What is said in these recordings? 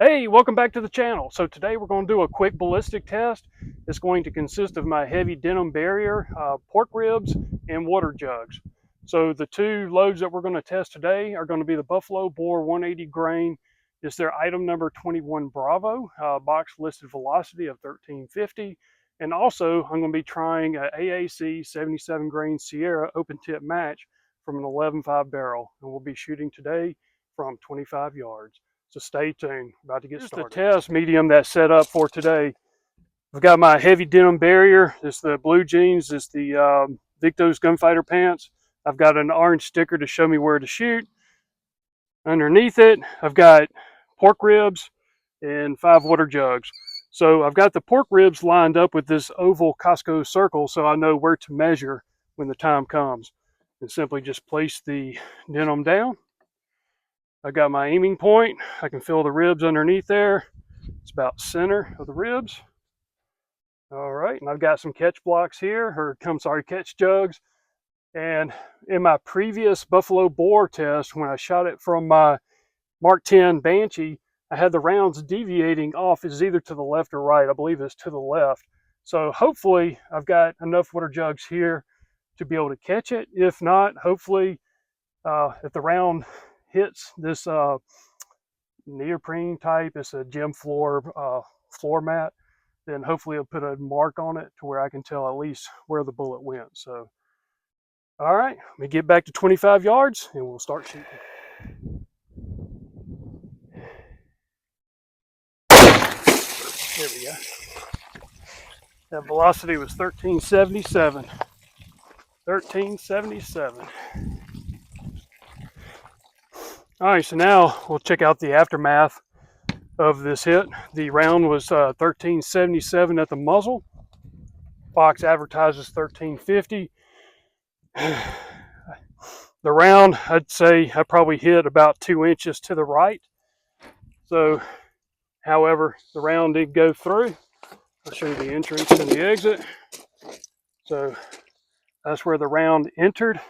Hey, welcome back to the channel. So today we're going to do a quick ballistic test. It's going to consist of my heavy denim barrier, pork ribs, and water jugs. So the two loads that we're going to test today are going to be the Buffalo Bore 180 grain. It's their item number 21 Bravo, box listed velocity of 1350. And also I'm going to be trying an AAC 77 grain Sierra open tip match from an 11.5 barrel. And we'll be shooting today from 25 yards. So stay tuned, about to get started. The test medium that's set up for today. I've got my heavy denim barrier. It's the blue jeans. It's the Victos gunfighter pants. I've got an orange sticker to show me where to shoot. Underneath it, I've got pork ribs and 5 water jugs. So I've got the pork ribs lined up with this oval Costco circle so I know where to measure when the time comes. And simply just place the denim down. I got my aiming point. I can feel the ribs underneath there. It's about center of the ribs. All right, and I've got some catch blocks here, or catch jugs. And in my previous Buffalo Bore test, when I shot it from my Mark 10 Banshee, I had the rounds deviating off. It's either to the left or right. I believe it's to the left. So hopefully I've got enough water jugs here to be able to catch it. If not, hopefully if the round hits this neoprene type, it's a gym floor floor mat, then hopefully it'll put a mark on it to where I can tell at least where the bullet went. So all right, let me get back to 25 yards and we'll start shooting. There we go. That velocity was 1377. 1377. All right, so now we'll check out the aftermath of this hit. The round was 1377 at the muzzle. Box advertises 1350. The round, I'd say I probably hit about 2 inches to the right. So, however, the round did go through. I'll show you the entrance and the exit. So that's where the round entered.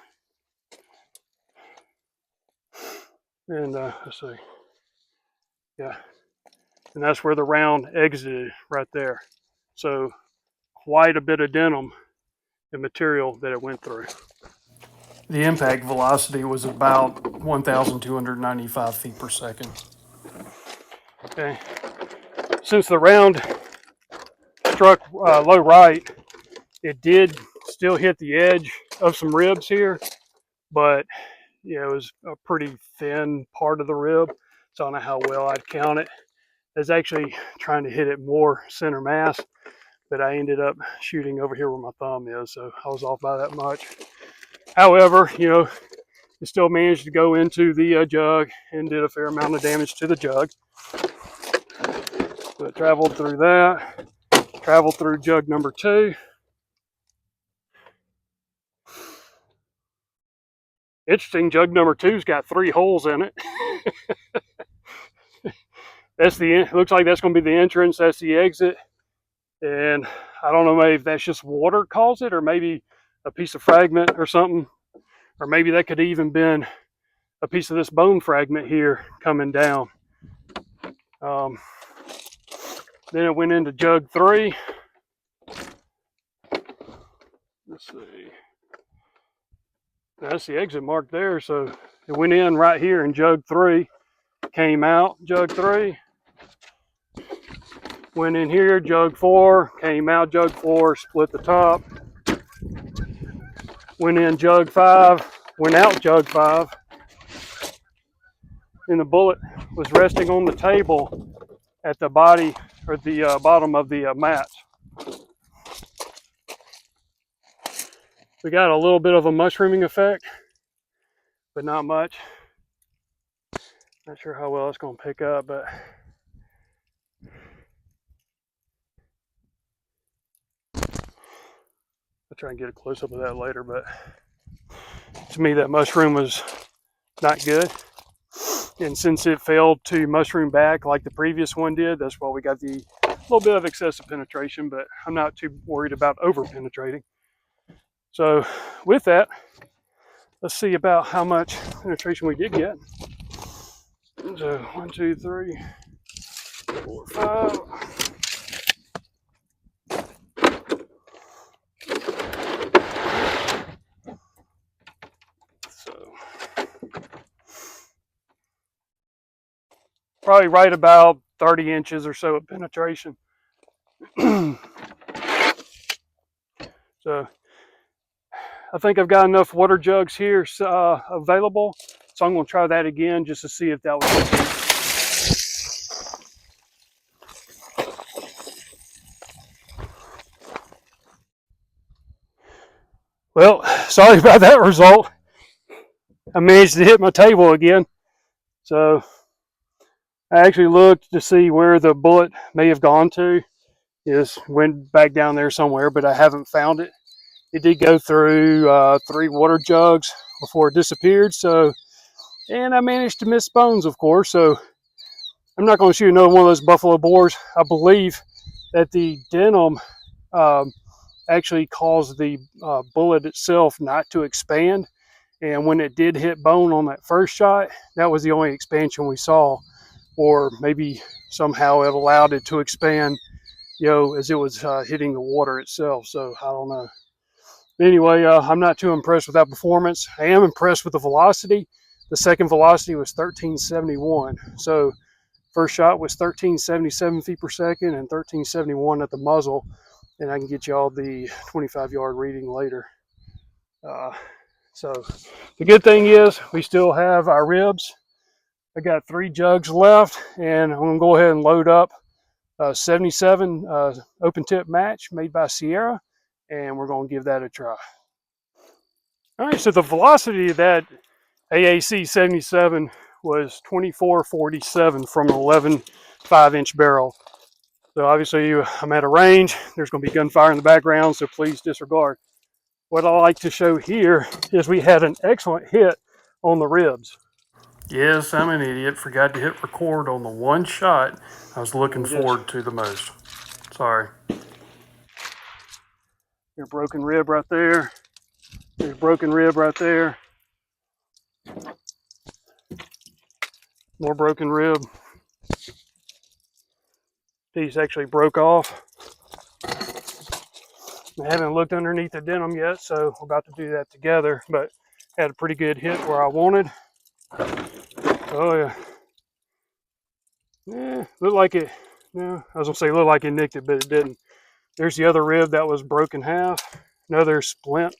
And let's see, yeah, and that's where the round exited right there. So quite a bit of denim and material that it went through. The impact velocity was about 1,295 feet per second. Okay, since the round struck low right, it did still hit the edge of some ribs here, but yeah, it was a pretty thin part of the rib, so I don't know how well I'd count it. I was actually trying to hit it more center mass, but I ended up shooting over here where my thumb is, so I was off by that much. However, you know, it still managed to go into the jug and did a fair amount of damage to the jug. So it traveled through that, traveled through jug number 2. Interesting, jug number 2's got 3 holes in it. That's looks like that's going to be the entrance. That's the exit. And I don't know, maybe if that's just water caused it, or maybe a piece of fragment or something, or maybe that could even been a piece of this bone fragment here coming down. Then it went into jug 3. Let's see. That's the exit mark there. So it went in right here in jug 3, came out jug 3, went in here jug 4, came out jug 4, split the top, went in jug 5, went out jug 5, and the bullet was resting on the table at the body, or the bottom of the mat. We got a little bit of a mushrooming effect, but not much. Not sure how well it's going to pick up, but I'll try and get a close-up of that later. But to me, that mushroom was not good. And since it failed to mushroom back like the previous one did, that's why we got the little bit of excessive penetration, but I'm not too worried about over-penetrating. So with that, let's see about how much penetration we did get. So 1, 2, 3, 4, 5. So probably right about 30 inches or so of penetration. So I think I've got enough water jugs here available, so I'm going to try that again just to see if that was okay. Well, sorry about that result. I managed to hit my table again. So I actually looked to see where the bullet may have gone to. It went back down there somewhere, but I haven't found it. It did go through 3 water jugs before it disappeared. So, and I managed to miss bones, of course. So I'm not going to shoot another one of those buffalo bores. I believe that the denim actually caused the bullet itself not to expand. And when it did hit bone on that first shot, that was the only expansion we saw. Or maybe somehow it allowed it to expand, as it was hitting the water itself. So I don't know. Anyway, I'm not too impressed with that performance. I am impressed with the velocity. The second velocity was 1371. So first shot was 1377 feet per second and 1371 at the muzzle. And I can get you all the 25-yard reading later. So the good thing is we still have our ribs. I got 3 jugs left, and I'm going to go ahead and load up 77 open tip match made by Sierra, and we're going to give that a try. All right, so the velocity of that AAC 77 was 2447 from an 11 5-inch barrel. So obviously I'm at a range. There's going to be gunfire in the background, so please disregard. What I like to show here is we had an excellent hit on the ribs. Yes, I'm an idiot. Forgot to hit record on the one shot I was looking forward to the most. Sorry. Your broken rib right there. There's a broken rib right there. More broken rib. Piece actually broke off. I haven't looked underneath the denim yet, so we're about to do that together, but had a pretty good hit where I wanted. Oh yeah. Yeah, looked like it. No, I was gonna say looked like it nicked it, but it didn't. There's the other rib that was broken half. Another splint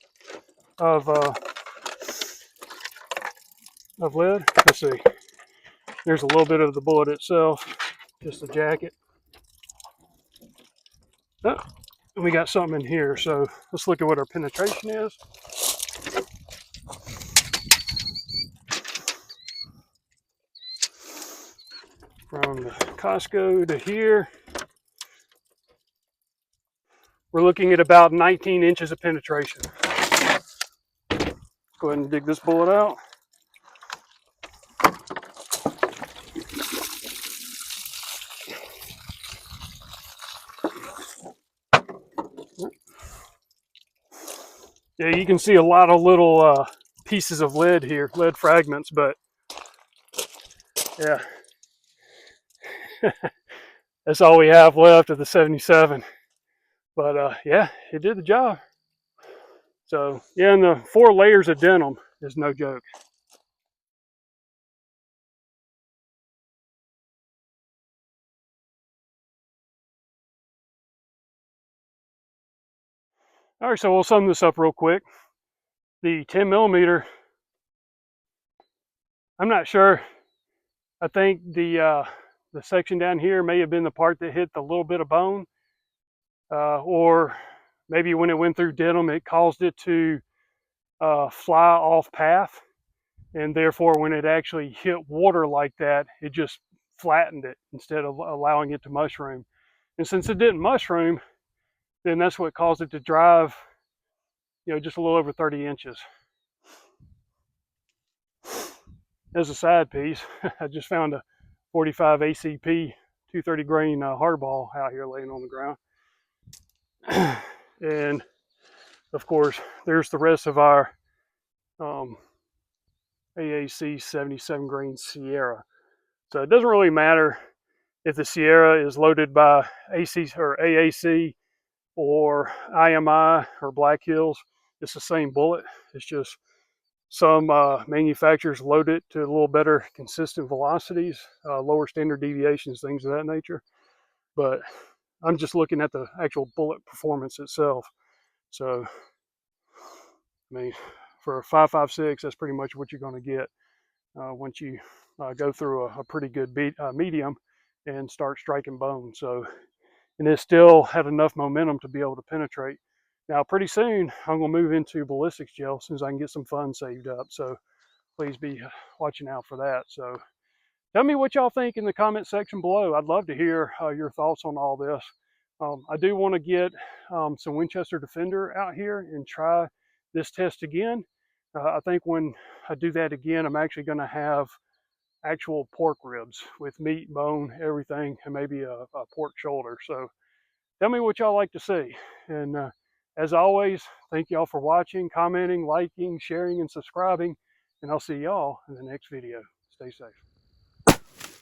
of lead. Let's see. There's a little bit of the bullet itself, just the jacket. Oh, and we got something in here, so let's look at what our penetration is. From the Costco to here, we're looking at about 19 inches of penetration. Let's go ahead and dig this bullet out. Yeah, you can see a lot of little pieces of lead here, lead fragments, but yeah. That's all we have left of the 77. But yeah, it did the job. So yeah, and the 4 layers of denim is no joke. All right, so we'll sum this up real quick. The 10 millimeter, I'm not sure. I think the section down here may have been the part that hit the little bit of bone, or maybe when it went through denim, it caused it to fly off path, and therefore when it actually hit water like that, it just flattened it instead of allowing it to mushroom. And since it didn't mushroom, then that's what caused it to drive, just a little over 30 inches. As a side piece, I just found a 45 ACP 230 grain hardball out here laying on the ground. And of course, there's the rest of our AAC 77 grain Sierra. So it doesn't really matter if the Sierra is loaded by AC or AAC or IMI or Black Hills, it's the same bullet. It's just some manufacturers load it to a little better consistent velocities, lower standard deviations, things of that nature. But I'm just looking at the actual bullet performance itself. So, I mean, for a 5.56, that's pretty much what you're going to get once you go through a pretty good medium and start striking bone. So, and it still had enough momentum to be able to penetrate. Now, pretty soon, I'm going to move into ballistics gel as soon as I can get some funds saved up. So, please be watching out for that. So, tell me what y'all think in the comment section below. I'd love to hear your thoughts on all this. I do want to get some Winchester Defender out here and try this test again. I think when I do that again, I'm actually going to have actual pork ribs with meat, bone, everything, and maybe a pork shoulder. So tell me what y'all like to see. And as always, thank y'all for watching, commenting, liking, sharing, and subscribing. And I'll see y'all in the next video. Stay safe.